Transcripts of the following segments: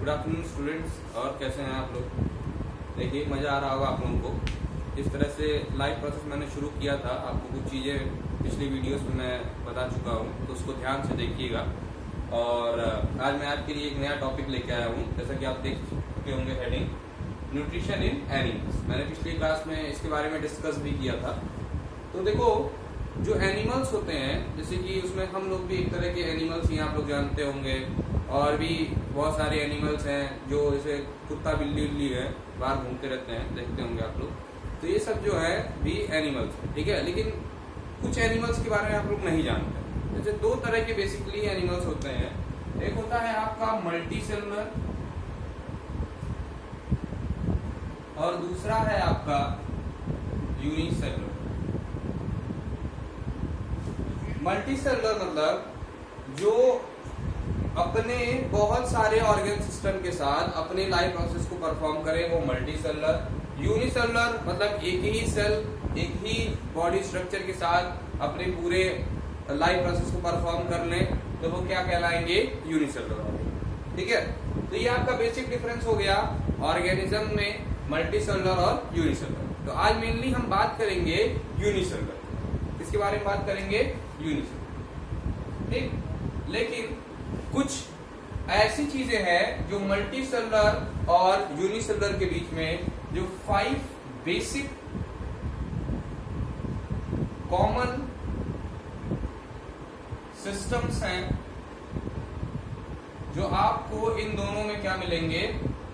Good afternoon students, और कैसे हैं आप लोग। देखिए मज़ा आ रहा होगा आप लोगों को। इस तरह से लाइव प्रोसेस मैंने शुरू किया था, आपको कुछ चीज़ें पिछली वीडियोस में मैं बता चुका हूँ, तो उसको ध्यान से देखिएगा। और आज मैं आपके लिए एक नया टॉपिक लेके आया हूँ। जैसा कि आप देख चुके होंगे हेडिंग, न्यूट्रिशन इन एनिमल्स। मैंने पिछली क्लास में इसके बारे में डिस्कस भी किया था। तो देखो, जो एनिमल्स होते हैं, जैसे कि उसमें हम लोग भी एक तरह के एनिमल्स ही आप लोग जानते होंगे, और भी बहुत सारे एनिमल्स हैं जो जैसे कुत्ता बिल्ली उल्ली है, बाहर घूमते रहते हैं, देखते होंगे आप लोग। तो ये सब जो है भी एनिमल्स है, ठीक है। लेकिन कुछ एनिमल्स के बारे में आप लोग नहीं जानते। जैसे दो तरह के बेसिकली एनिमल्स होते हैं। एक होता है आपका मल्टी सेलुलर, और दूसरा है आपका यूनिसेलुलर। मल्टी सेलुलर मतलब जो अपने बहुत सारे ऑर्गन सिस्टम के साथ अपने लाइफ प्रोसेस को परफॉर्म करे, वो मल्टी सेलुलर। यूनिसेलुलर मतलब एक ही सेल, एक ही बॉडी स्ट्रक्चर के साथ अपने पूरे लाइफ प्रोसेस को परफॉर्म कर ले, तो वो क्या कहलाएंगे, यूनिसेलुलर, ठीक है। तो ये आपका बेसिक डिफरेंस हो गया ऑर्गेनिज्म में मल्टी सेलुलर और यूनिसेलुलर। तो आज मेनली हम बात करेंगे यूनिसेलुलर। किसके बारे में बात करेंगे, यूनिसेलुलर, ठीक। लेकिन कुछ ऐसी चीजें हैं जो मल्टी सेलुलर और यूनिसेलुलर के बीच में जो 5 बेसिक कॉमन सिस्टम्स हैं, जो आपको इन दोनों में क्या मिलेंगे,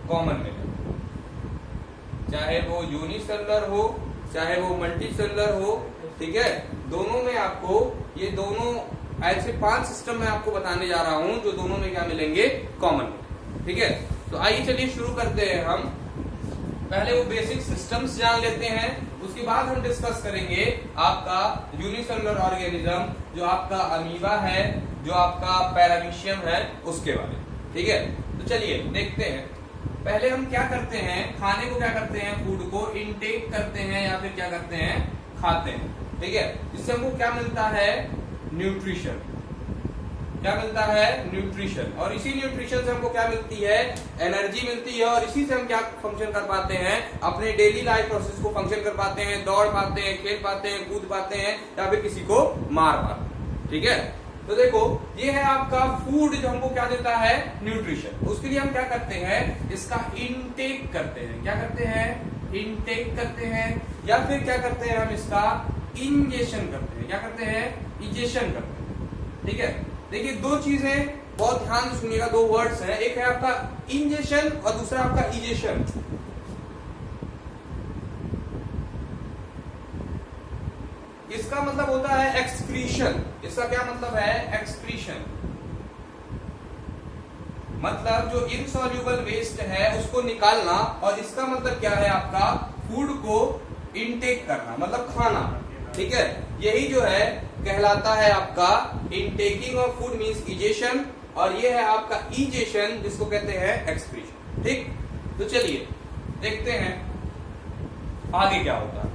कॉमन मिलेंगे। चाहे वो यूनिसेलुलर हो, चाहे वो मल्टी सेलुलर हो, ठीक है। दोनों में आपको ये दोनों ऐसे 5 सिस्टम मैं आपको बताने जा रहा हूं जो दोनों में क्या मिलेंगे, कॉमन, ठीक है। तो आइए चलिए शुरू करते हैं। हम पहले वो बेसिक सिस्टम्स जान लेते हैं, उसके बाद हम डिस्कस करेंगे आपका यूनिसेलुलर ऑर्गेनिज्म, जो आपका अमीबा है, जो आपका पैरामीशियम है, उसके बारे में, ठीक है। तो चलिए देखते हैं। पहले हम क्या करते हैं, खाने को क्या करते हैं, फूड को इनटेक करते हैं या फिर क्या करते हैं, खाते हैं, ठीक है। इससे हमको क्या मिलता है, न्यूट्रिशन। क्या मिलता है, न्यूट्रिशन। और इसी न्यूट्रिशन से हमको क्या मिलती है, एनर्जी मिलती है। और इसी से हम क्या फंक्शन कर पाते हैं, अपने डेली लाइफ प्रोसेस को फंक्शन कर पाते हैं, दौड़ पाते हैं, खेल पाते हैं, कूद पाते हैं, या फिर किसी को मार पाते हैं, ठीक है। तो देखो, ये है आपका फूड जो हमको क्या देता है, न्यूट्रिशन। उसके लिए हम क्या करते हैं, इसका इनटेक करते हैं। क्या करते हैं, इनटेक करते हैं, या फिर क्या करते हैं, हम इसका इंजेक्शन करते हैं। क्या करते हैं, इंजेक्शन करते हैं, ठीक है। देखिए दो चीजें बहुत ध्यान से सुनिएगा, दो वर्ड्स हैं। एक है आपका इंजेक्शन और दूसरा आपका इजेक्शन। इसका मतलब होता है एक्सक्रीशन। इसका क्या मतलब है, एक्सक्रीशन। मतलब जो इनसॉल्युबल वेस्ट है उसको निकालना, और इसका मतलब क्या है, आपका फूड को इनटेक करना, मतलब खाना, ठीक है। यही जो है कहलाता है आपका इनटेकिंग ऑफ फूड मींस इजेशन, और ये है आपका इजेशन जिसको कहते हैं एक्सक्रीशन, ठीक। तो चलिए देखते हैं आगे क्या होता है।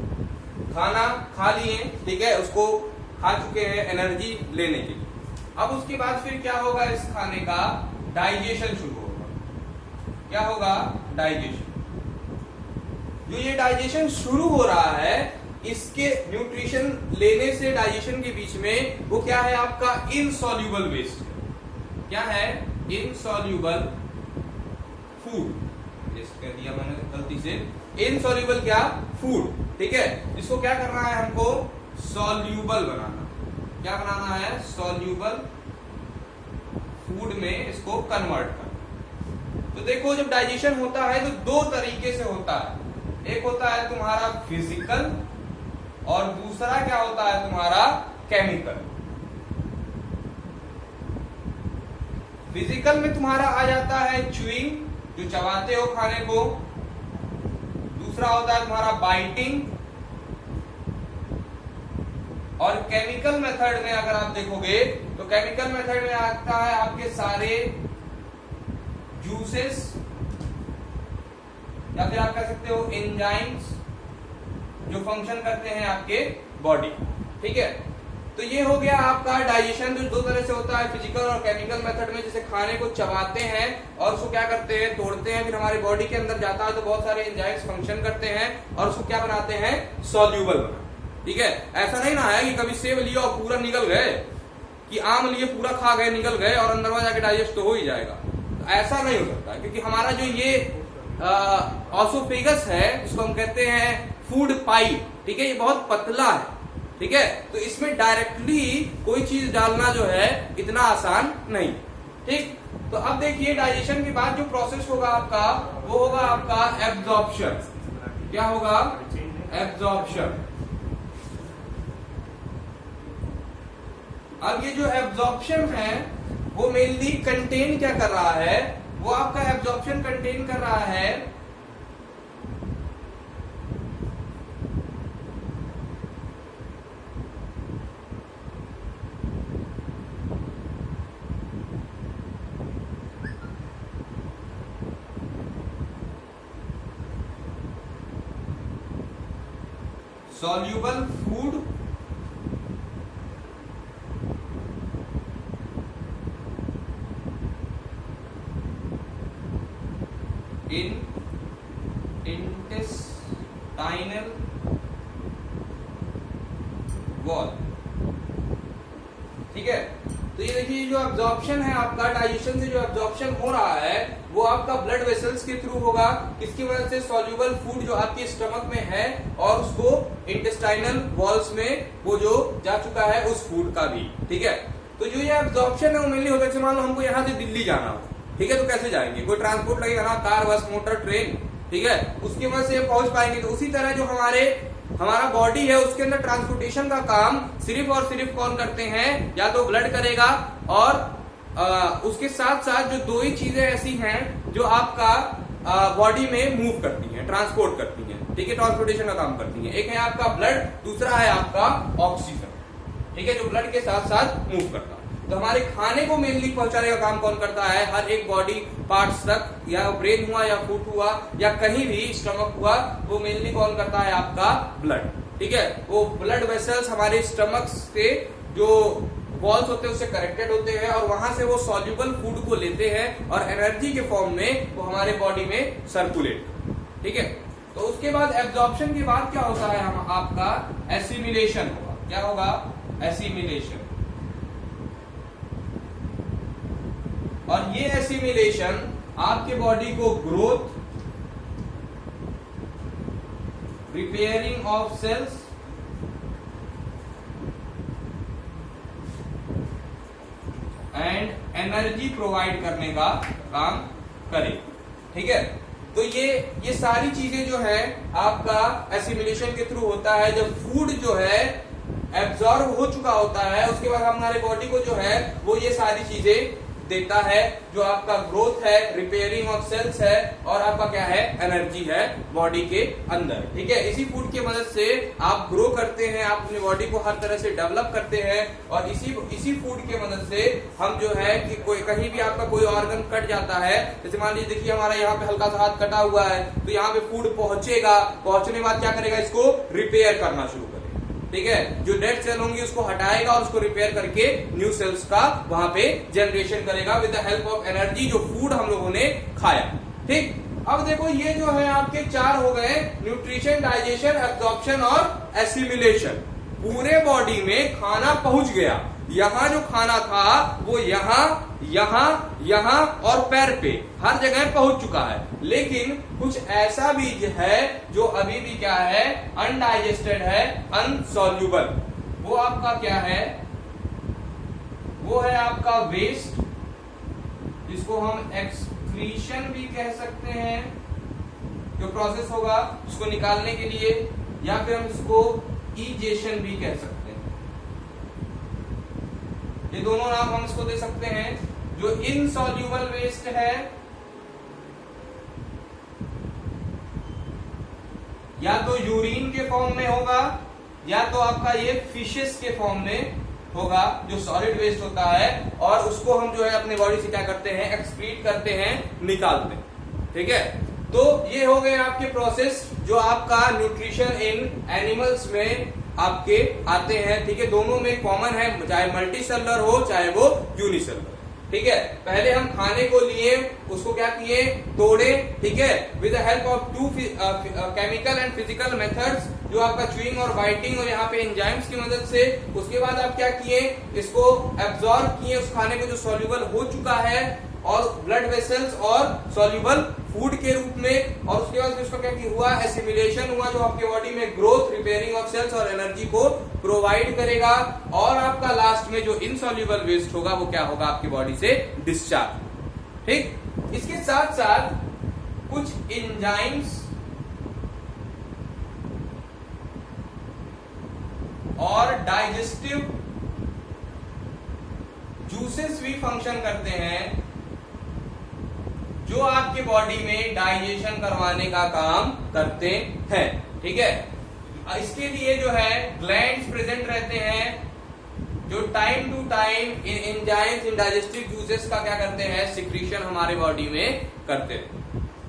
खाना खा लिए, ठीक है, उसको खा चुके हैं एनर्जी लेने के लिए। अब उसके बाद फिर क्या होगा, इस खाने का डाइजेशन शुरू होगा। क्या होगा, डाइजेशन। जो ये डाइजेशन शुरू हो रहा है, इसके न्यूट्रिशन लेने से डाइजेशन के बीच में वो क्या है, आपका इनसॉल्युबल वेस्ट। क्या है, इनसॉल्युबल फूड। कह दिया मैंने गलती से, इनसॉल्युबल क्या, फूड, ठीक है। इसको क्या करना है, हमको सॉल्युबल बनाना। क्या बनाना है, सॉल्युबल फूड में इसको कन्वर्ट करना। तो देखो, जब डाइजेशन होता है तो दो तरीके से होता है। एक होता है तुम्हारा फिजिकल, और दूसरा क्या होता है तुम्हारा केमिकल। फिजिकल में तुम्हारा आ जाता है च्यूइंग, जो चबाते हो खाने को। दूसरा होता है तुम्हारा बाइटिंग। और केमिकल मेथड में अगर आप देखोगे तो केमिकल मेथड में आता है आपके सारे जूसेस, या फिर आप कह सकते हो एंजाइम्स, जो फंक्शन करते हैं आपके बॉडी, ठीक है। तो ये हो गया आपका डाइजेशन, जो दो तरह से होता है, फिजिकल और केमिकल मेथड में। जैसे खाने को चबाते हैं और उसको क्या करते हैं, तोड़ते हैं, फिर हमारे बॉडी के अंदर जाता है तो बहुत सारे एंजाइम्स फंक्शन करते हैं और उसको क्या बनाते हैं, सॉल्यूबल बना। ठीक है, ऐसा नहीं ना है कि कभी सेब लिया और पूरा निकल गए, कि आम लिए पूरा खा गए निकल गए और अंदर में जाके डाइजेस्ट तो हो ही जाएगा, तो ऐसा नहीं हो सकता। क्योंकि हमारा जो ये ऑसोफेगस है, इसको हम कहते हैं फूड पाइप, ठीक है, ये बहुत पतला है। ठीक है, तो इसमें डायरेक्टली कोई चीज डालना जो है इतना आसान नहीं। ठीक, तो अब देखिए डाइजेशन के बाद जो प्रोसेस होगा आपका, वो होगा आपका एब्जॉर्प्शन। क्या होगा, एब्जॉर्प्शन। अब ये जो एब्जॉर्प्शन है वो मेनली कंटेन क्या कर रहा है, वो आपका एब्जॉर्प्शन कंटेन कर रहा है soluble food in intestinal wall। ठीक है, तो ये देखिए जो एब्जॉर्प्शन है आपका, डाइजेशन से जो एब्जॉर्प्शन हो रहा है वो आपका ब्लड वेसल्स के थ्रू होगा। किसकी वजह से, सॉल्यूबल फूड जो आपके स्टमक में है और उसको इंटेस्टाइनल वॉल्स में वो जो जा चुका है उस फूड का भी। ठीक है, तो जो ये एब्जॉर्प्शन है वो मेनली होता है, मान लो हमको यहाँ से दिल्ली जाना हो, ठीक है, तो कैसे जाएंगे, कोई ट्रांसपोर्ट लगेगा ना, कार, बस, मोटर, ट्रेन। ठीक है, उसकी वजह से पहुंच पाएंगे। तो उसी तरह जो हमारा बॉडी है उसके अंदर ट्रांसपोर्टेशन का काम सिर्फ और सिर्फ कौन करते हैं, या तो ब्लड करेगा और उसके साथ साथ जो दो ही चीजें ऐसी हैं जो आपका बॉडी में मूव करती हैं, ट्रांसपोर्ट करती हैं। ठीक है, ट्रांसपोर्टेशन का काम करती हैं। एक है आपका ब्लड, दूसरा है आपका ऑक्सीजन। ठीक है, जो ब्लड के साथ साथ मूव करता है। तो हमारे खाने को मेनली पहुंचाने का काम कौन करता है, हर एक बॉडी पार्ट्स तक, या ब्रेन हुआ या फूट हुआ या कहीं भी स्टमक हुआ, वो मेनली कौन करता है, आपका ब्लड। ठीक है, वो ब्लड वेसल्स हमारे स्टमक से जो वॉल्स होते हैं उससे कनेक्टेड होते हैं और वहां से वो सॉल्यूबल फूड को लेते हैं और एनर्जी के फॉर्म में वो हमारे बॉडी में सर्कुलेट। ठीक है, तो उसके बाद एब्जॉर्प्शन के बाद क्या होता है, हम आपका एसिमिलेशन होगा। क्या होगा, एसिमिलेशन। और ये एसिमिलेशन आपके बॉडी को growth, repairing of cells and energy provide करने का काम करे। ठीक है, तो ये सारी चीजें जो है आपका एसिमिलेशन के थ्रू होता है। जब फूड जो है एब्जॉर्ब हो चुका होता है उसके बाद हमारे बॉडी को जो है वो ये सारी चीजें देता है, जो आपका ग्रोथ है, रिपेयरिंग ऑफ सेल्स है और आपका क्या है, एनर्जी है बॉडी के अंदर। ठीक है, इसी फूड की मदद से आप ग्रो करते हैं, आप अपनी बॉडी को हर तरह से डेवलप करते हैं और इसी फूड के मदद से हम जो है कि कोई कहीं भी आपका कोई ऑर्गन कट जाता है, जैसे मान लीजिए देखिए हमारा यहाँ पे हल्का सा हाथ कटा हुआ है, तो यहाँ पे फूड पहुंचेगा, पहुंचने के बाद क्या करेगा, इसको रिपेयर करना शुरू करेगा। ठीक है, जो डेड सेल होंगी उसको हटाएगा और उसको रिपेयर करके न्यू सेल्स का वहां पे जनरेशन करेगा with the help of energy, जो फूड हम लोगों ने खाया। ठीक, अब देखो ये जो है आपके चार हो गए, न्यूट्रिशन, डाइजेशन, एब्जॉर्प्शन और एसिमिलेशन। पूरे बॉडी में खाना पहुंच गया, यहाँ जो खाना था वो यहाँ यहाँ और पैर पे हर जगह पहुंच चुका है, लेकिन कुछ ऐसा भी है जो अभी भी क्या है, अनडाइजेस्टेड है, अनसॉल्यूबल। वो आपका क्या है, वो है आपका वेस्ट, जिसको हम एक्सक्रीशन भी कह सकते हैं, जो प्रोसेस होगा उसको निकालने के लिए, या फिर हम इसको इजेशन भी कह सकते हैं। ये दोनों नाम हम इसको दे सकते हैं। जो इनसॉल्यूबल वेस्ट है या तो यूरिन के फॉर्म में होगा या तो आपका ये फिशेस के फॉर्म में होगा, जो सॉलिड वेस्ट होता है, और उसको हम जो है अपने बॉडी से क्या करते हैं, एक्सक्रीट करते हैं, निकालते हैं। ठीक है, तो ये हो गए आपके प्रोसेस जो आपका न्यूट्रिशन इन एनिमल्स में आपके आते हैं, ठीक है। दोनों में कॉमन है, चाहे मल्टी सेलुलर हो चाहे वो यूनिसेलुलर, ठीक है। पहले हम खाने को लिए, उसको क्या किए, तोड़े, ठीक है, with the help of two chemical and physical methods, जो आपका च्यूइंग और बाइटिंग और यहाँ पे एंजाइम्स की मदद से। उसके बाद आप क्या किए, इसको एब्जॉर्ब किए उस खाने को जो सॉल्युबल हो चुका है और ब्लड वेसल्स और सॉल्युबल फूड के रूप में, और उसके बाद उसका क्या हुआ, एसिमिलेशन हुआ, जो आपके बॉडी में ग्रोथ, रिपेयरिंग ऑफ सेल्स और एनर्जी को प्रोवाइड करेगा। और आपका लास्ट में जो इनसॉल्युबल वेस्ट होगा वो क्या होगा, आपकी बॉडी से डिस्चार्ज, ठीक। इसके साथ साथ कुछ एंजाइम्स और डाइजेस्टिव जूसेस भी फंक्शन करते हैं, जो आपके बॉडी में डाइजेशन करवाने का काम करते हैं, ठीक है। इसके लिए जो है ग्लैंड्स प्रेजेंट रहते हैं, जो टाइम टू टाइम इन एंजाइम्स इन डाइजेस्टिव जूसेस का क्या करते हैं, सिक्रीशन हमारे बॉडी में करते हैं,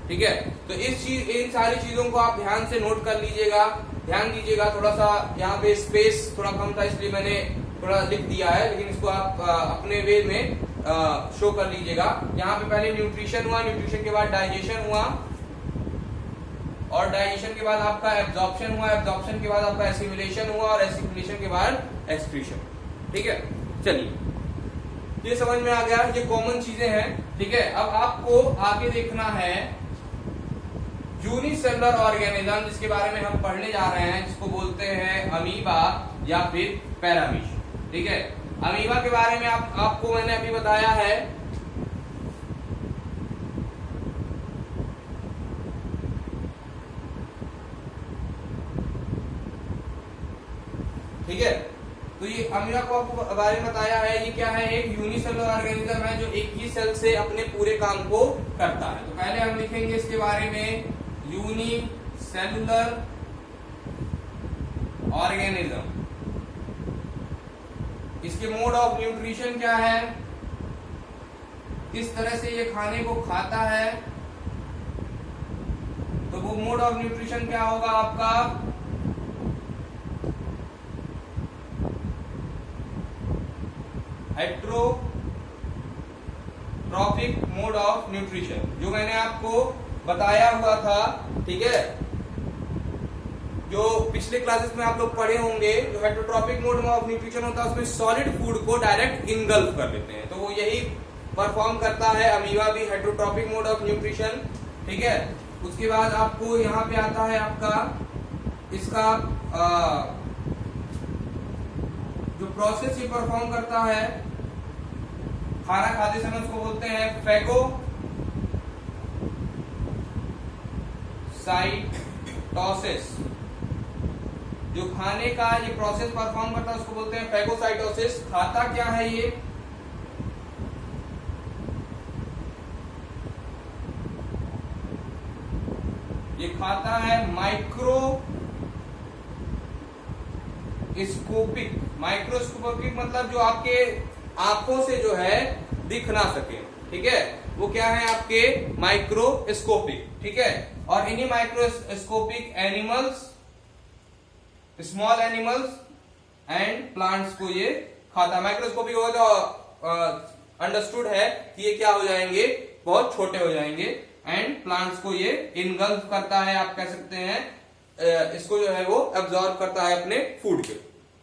ठीक है। तो इन सारी चीजों को आप ध्यान से नोट कर लीजिएगा, ध्यान दीजिएगा। थोड़ा सा यहाँ पे स्पेस थोड़ा कम था इसलिए मैंने थोड़ा लिख दिया है, लेकिन इसको आप अपने वे में शो कर लीजिएगा। यहाँ पे पहले न्यूट्रिशन हुआ, न्यूट्रिशन के बाद डाइजेशन हुआ, और डाइजेशन के बाद आपका एब्जॉर्प्शन हुआ, एब्जॉर्प्शन के बाद आपका एसिमिलेशन हुआ, और एसिमिलेशन के बाद एक्सक्रीशन, ठीक है। चलिए, ये समझ में आ गया, ये कॉमन चीजें हैं, ठीक है। अब आपको आगे देखना है यूनिसेलुलर ऑर्गेनिज्म, जिसके बारे में हम पढ़ने जा रहे हैं, जिसको बोलते हैं अमीबा या फिर पैरामीश, ठीक है। अमीबा के बारे में आपको मैंने अभी बताया है, ठीक है। तो ये अमीबा को आपको बारे में बताया है, ये क्या है, एक यूनिसेलुलर ऑर्गेनिज्म है जो एक ही सेल से अपने पूरे काम को करता है। तो पहले हम लिखेंगे इसके बारे में यूनिसेलुलर ऑर्गेनिज्म। इसके मोड ऑफ न्यूट्रिशन क्या है, किस तरह से ये खाने को खाता है, तो वो मोड ऑफ न्यूट्रिशन क्या होगा आपका, हेट्रोट्रॉफिक मोड ऑफ न्यूट्रिशन, जो मैंने आपको बताया हुआ था, ठीक है। जो पिछले क्लासेस में आप लोग पढ़े होंगे, जो हेट्रोट्रॉपिक मोड ऑफ न्यूट्रिशन होता है उसमें सॉलिड फूड को डायरेक्ट इनगल्फ कर लेते हैं, तो वो यही परफॉर्म करता है अमीबा भी, हेट्रोट्रॉपिक मोड ऑफ न्यूट्रिशन, ठीक है। उसके बाद आपको यहाँ पे आता है आपका इसका जो प्रोसेस ये परफॉर्म करता है खाना खाते समय, उसको बोलते हैं फैगोसाइटोसिस। जो खाने का ये प्रोसेस परफॉर्म करता है उसको बोलते हैं फैगोसाइटोसिस। खाता क्या है ये खाता है माइक्रोस्कोपिक। माइक्रोस्कोपिक मतलब जो आपके आंखों से जो है दिख ना सके, ठीक है, वो क्या है आपके माइक्रोस्कोपिक, ठीक है। और इन्हीं microscopic animals, small animals and plants को ये खाता। माइक्रोस्कोपिक होगा तो अंडरस्टूड है कि ये क्या हो जाएंगे, बहुत छोटे हो जाएंगे, एंड प्लांट्स को ये इनगल्फ करता है, आप कह सकते हैं इसको जो है वो एब्जॉर्ब करता है अपने फूड के,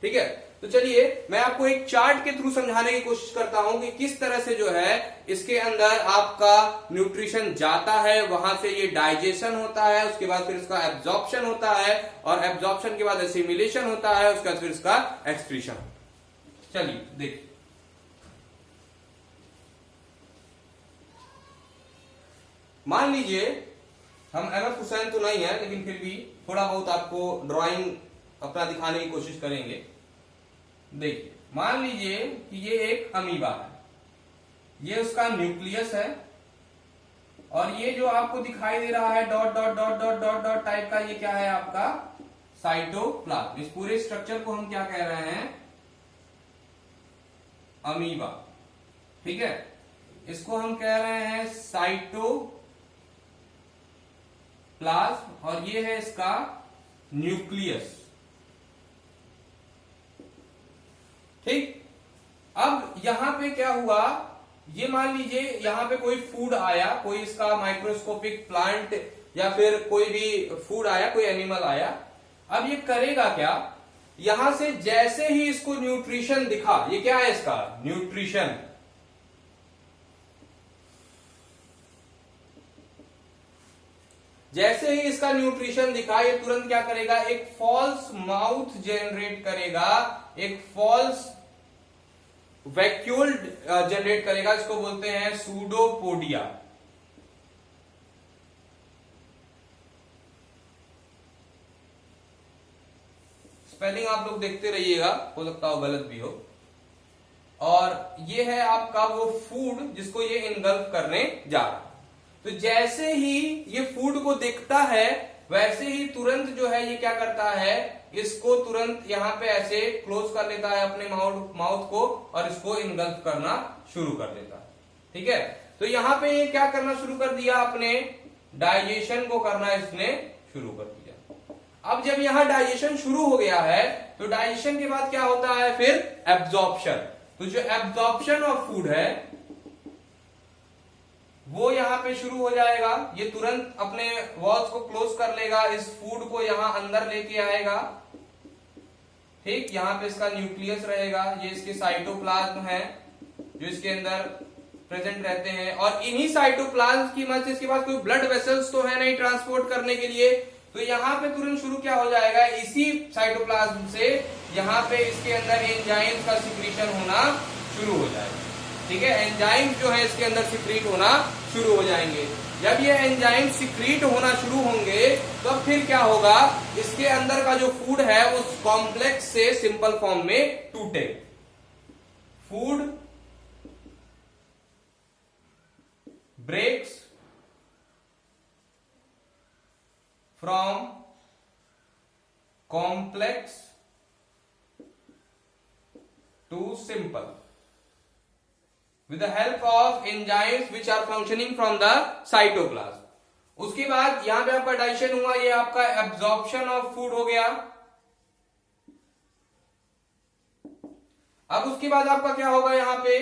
ठीक है। तो चलिए मैं आपको एक चार्ट के थ्रू समझाने की कोशिश करता हूं कि किस तरह से जो है इसके अंदर आपका न्यूट्रिशन जाता है, वहां से ये डाइजेशन होता है, उसके बाद फिर इसका एब्जॉर्प्शन होता है, और एब्जॉर्प्शन के बाद एसिमिलेशन होता है, उसके बाद फिर इसका एक्सक्रीशन। चलिए देखिए, मान लीजिए हम एमएफ हुसैन तो नहीं है, लेकिन फिर भी थोड़ा बहुत आपको ड्राइंग अपना दिखाने की कोशिश करेंगे। देखिए, मान लीजिए कि ये एक अमीबा है, ये उसका न्यूक्लियस है, और ये जो आपको दिखाई दे रहा है dot dot dot dot dot dot type का, ये क्या है आपका साइटोप्लाज्म। इस पूरे स्ट्रक्चर को हम क्या कह रहे हैं, अमीबा, ठीक है। इसको हम कह रहे हैं साइटोप्लाज्म, और ये है इसका न्यूक्लियस, ठीक। अब यहां पे क्या हुआ, ये मान लीजिए यहां पे कोई फूड आया, कोई इसका माइक्रोस्कोपिक प्लांट या फिर कोई भी फूड आया, कोई एनिमल आया। अब ये करेगा क्या, यहां से जैसे ही इसको न्यूट्रिशन दिखा, ये क्या है इसका न्यूट्रिशन, जैसे ही इसका न्यूट्रिशन दिखा, ये तुरंत क्या करेगा, एक फॉल्स माउथ जनरेट करेगा, एक फॉल्स वैक्यूल जनरेट करेगा, इसको बोलते हैं सूडोपोडिया। स्पेलिंग आप लोग देखते रहिएगा, हो सकता हो गलत भी हो। और ये है आपका वो फूड जिसको ये इनगल्फ करने जा रहा है। तो जैसे ही ये फूड को देखता है, वैसे ही तुरंत जो है ये क्या करता है, इसको तुरंत यहां पे ऐसे क्लोज कर लेता है अपने माउथ को, और इसको इनगल्फ करना शुरू कर देता है। ठीक है, तो यहां पे ये क्या करना शुरू कर दिया, अपने डाइजेशन को करना इसने शुरू कर दिया। अब जब यहां डाइजेशन शुरू हो गया है, तो डाइजेशन के बाद क्या होता है, फिर एब्जॉर्प्शन। तो जो एब्जॉर्प्शन ऑफ फूड है वो यहां पे शुरू हो जाएगा। ये तुरंत अपने वॉल्स को क्लोज कर लेगा, इस फूड को यहां अंदर लेके आएगा। ठीक, यहां पे इसका न्यूक्लियस रहेगा, ये इसके साइटोप्लाज्म है जो इसके अंदर प्रेजेंट रहते हैं, और इन्हीं साइटोप्लाज्म की मदद से इसके पास कोई ब्लड वेसल्स तो है नहीं ट्रांसपोर्ट करने के लिए, तो यहां पे तुरंत शुरू क्या हो जाएगा, इसी साइटोप्लाज्म से यहां पे इसके अंदर एंजाइम्स का सिक्रीशन होना शुरू हो जाएगा। ठीक है, एंजाइम जो है इसके अंदर सिक्रीट होना शुरू हो जाएंगे। जब ये एंजाइम सिक्रीट होना शुरू होंगे, तो फिर क्या होगा, इसके अंदर का जो फूड है उस कॉम्प्लेक्स से सिंपल फॉर्म में टूटे। Food breaks from complex to simple with the help of enzymes which are functioning from the cytoplasm. उसके बाद यहां पे आपका डाइजेशन हुआ, ये आपका एब्जॉर्प्शन ऑफ फूड हो गया। अब उसके बाद आपका क्या होगा, यहां पे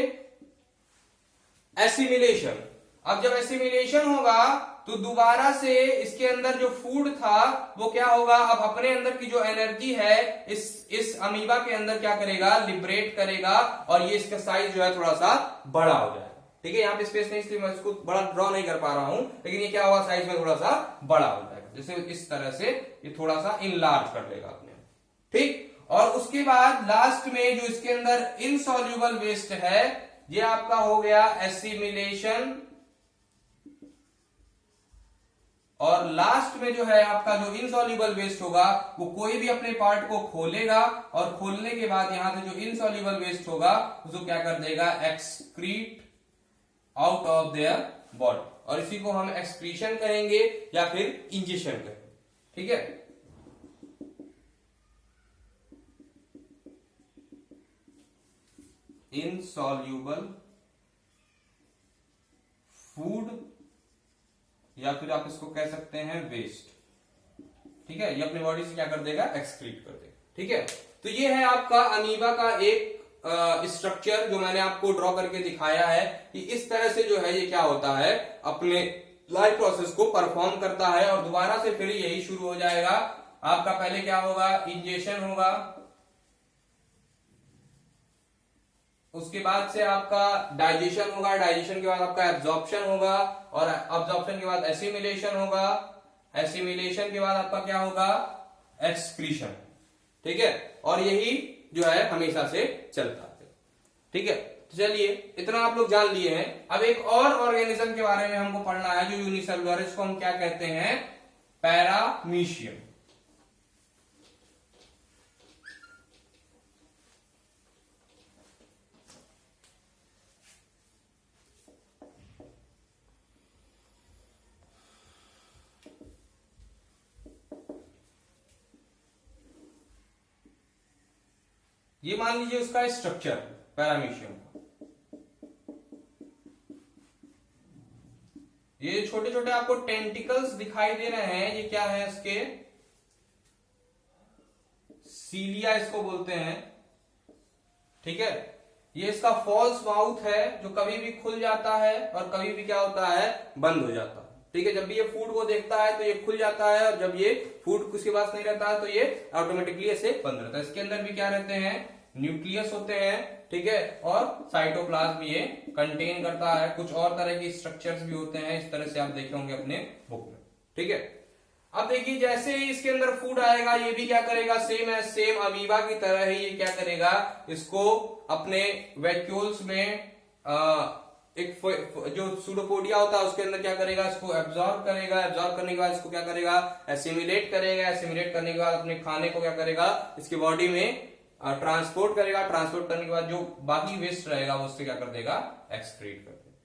एसिमिलेशन। अब जब एसिमिलेशन होगा, तो दोबारा से इसके अंदर जो फूड था वो क्या होगा, अब अपने अंदर की जो एनर्जी है इस अमीबा के अंदर क्या करेगा, लिबरेट करेगा, और ये इसका साइज जो है थोड़ा सा बड़ा हो जाएगा। ठीक है, यहाँ पे स्पेस नहीं इसलिए मैं इसको बड़ा ड्रॉ नहीं कर पा रहा हूं, लेकिन ये क्या होगा, साइज में थोड़ा सा बड़ा हो जाएगा, जैसे इस तरह से ये थोड़ा सा इनलार्ज कर लेगा अपने। ठीक, और उसके बाद लास्ट में जो इसके अंदर इनसॉल्युबल वेस्ट है, ये आपका हो गया एसिमिलेशन, और लास्ट में जो है आपका जो इनसॉल्युबल वेस्ट होगा, वो कोई भी अपने पार्ट को खोलेगा, और खोलने के बाद यहां से जो इनसॉल्युबल वेस्ट होगा उसको क्या कर देगा, excrete out of their body, और इसी को हम एक्सक्रीशन करेंगे या फिर इंजेक्शन करेंगे। ठीक है, इनसॉल्युबल फूड या फिर आप इसको कह सकते हैं वेस्ट। ठीक है, ये अपनी बॉडी से क्या कर देगा, एक्सक्रीट कर देगा। ठीक है, तो ये है आपका अमीबा का एक स्ट्रक्चर जो मैंने आपको ड्रॉ करके दिखाया है कि इस तरह से जो है ये क्या होता है, अपने लाइफ प्रोसेस को परफॉर्म करता है, और दोबारा से फिर यही शुरू हो जाएगा। आपका पहले क्या होगा, इंजेक्शन होगा, उसके बाद से आपका डाइजेशन होगा, डाइजेशन के बाद आपका एब्जॉर्प्शन होगा, और एब्जॉर्प्शन के बाद एसिमिलेशन होगा, एसिमिलेशन के बाद आपका क्या होगा, एक्सक्रीशन। ठीक है, और यही जो है हमेशा से चलता है। ठीक है, तो चलिए इतना आप लोग जान लिए हैं। अब एक और ऑर्गेनिज्म के बारे में हमको पढ़ना है जो यूनिसेलुलर है, इसको हम क्या कहते हैं, पैरामीशियम। ये मान लीजिए उसका स्ट्रक्चर पैरामीशियम। ये छोटे छोटे आपको टेंटिकल्स दिखाई दे रहे हैं, ये क्या है, इसके सीलिया इसको बोलते हैं। ठीक है। ये इसका फॉल्स माउथ है जो कभी भी खुल जाता है और कभी भी क्या होता है, बंद हो जाता है। ठीक है, जब भी ये फूड को देखता है तो ये खुल जाता है, और जब ये फूड उसके पास नहीं रहता है तो ये ऑटोमेटिकली ऐसे बंद रहता है। इसके अंदर भी क्या रहते हैं, न्यूक्लियस होते हैं, ठीक है, और साइटोप्लाज्म भी ये कंटेन करता है। कुछ और तरह के स्ट्रक्चर्स भी होते हैं, इस तरह से आप देखे होंगे अपने बुक में। ठीक है, अब देखिए जैसे ही इसके अंदर फूड आएगा ये भी क्या करेगा, सेम अमीबा की तरह ही ये क्या करेगा, इसको अपने वैक्यूल्स में एक जो सूडोपोडिया होता है उसके अंदर क्या करेगा, इसको एब्जॉर्ब करेगा। एब्जॉर्ब करने के बाद इसको क्या करेगा, एसिमिलेट करेगा। एसिमिलेट करने के बाद अपने खाने को क्या करेगा, इसकी बॉडी में ट्रांसपोर्ट करेगा। ट्रांसपोर्ट करने के बाद जो बाकी वेस्ट रहेगा वो उससे क्या कर देगा, एक्सक्रीट कर देगा।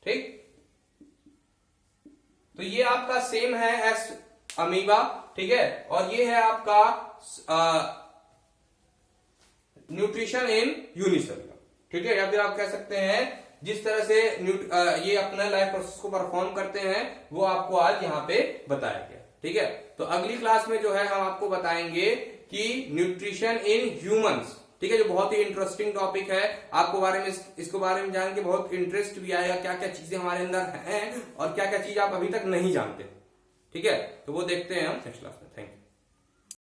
ठीक, तो ये आपका सेम है एस अमीबा, ठीक है, और ये है आपका न्यूट्रिशन इन यूनिसेलुलर। ठीक है, या फिर आप कह सकते हैं जिस तरह से ये अपना लाइफ प्रोसेस को परफॉर्म करते हैं वो आपको आज यहाँ पे बताया गया। ठीक है, तो अगली क्लास में जो है हम आपको बताएंगे कि न्यूट्रिशन इन ह्यूमंस, ठीक है, जो बहुत ही इंटरेस्टिंग टॉपिक है। आपको बारे में इसको बारे में जान के बहुत इंटरेस्ट भी आएगा, क्या क्या चीजें हमारे अंदर हैं और क्या क्या चीज आप अभी तक नहीं जानते। ठीक है, तो वो देखते हैं हम नेक्स्ट क्लास में। Thank you.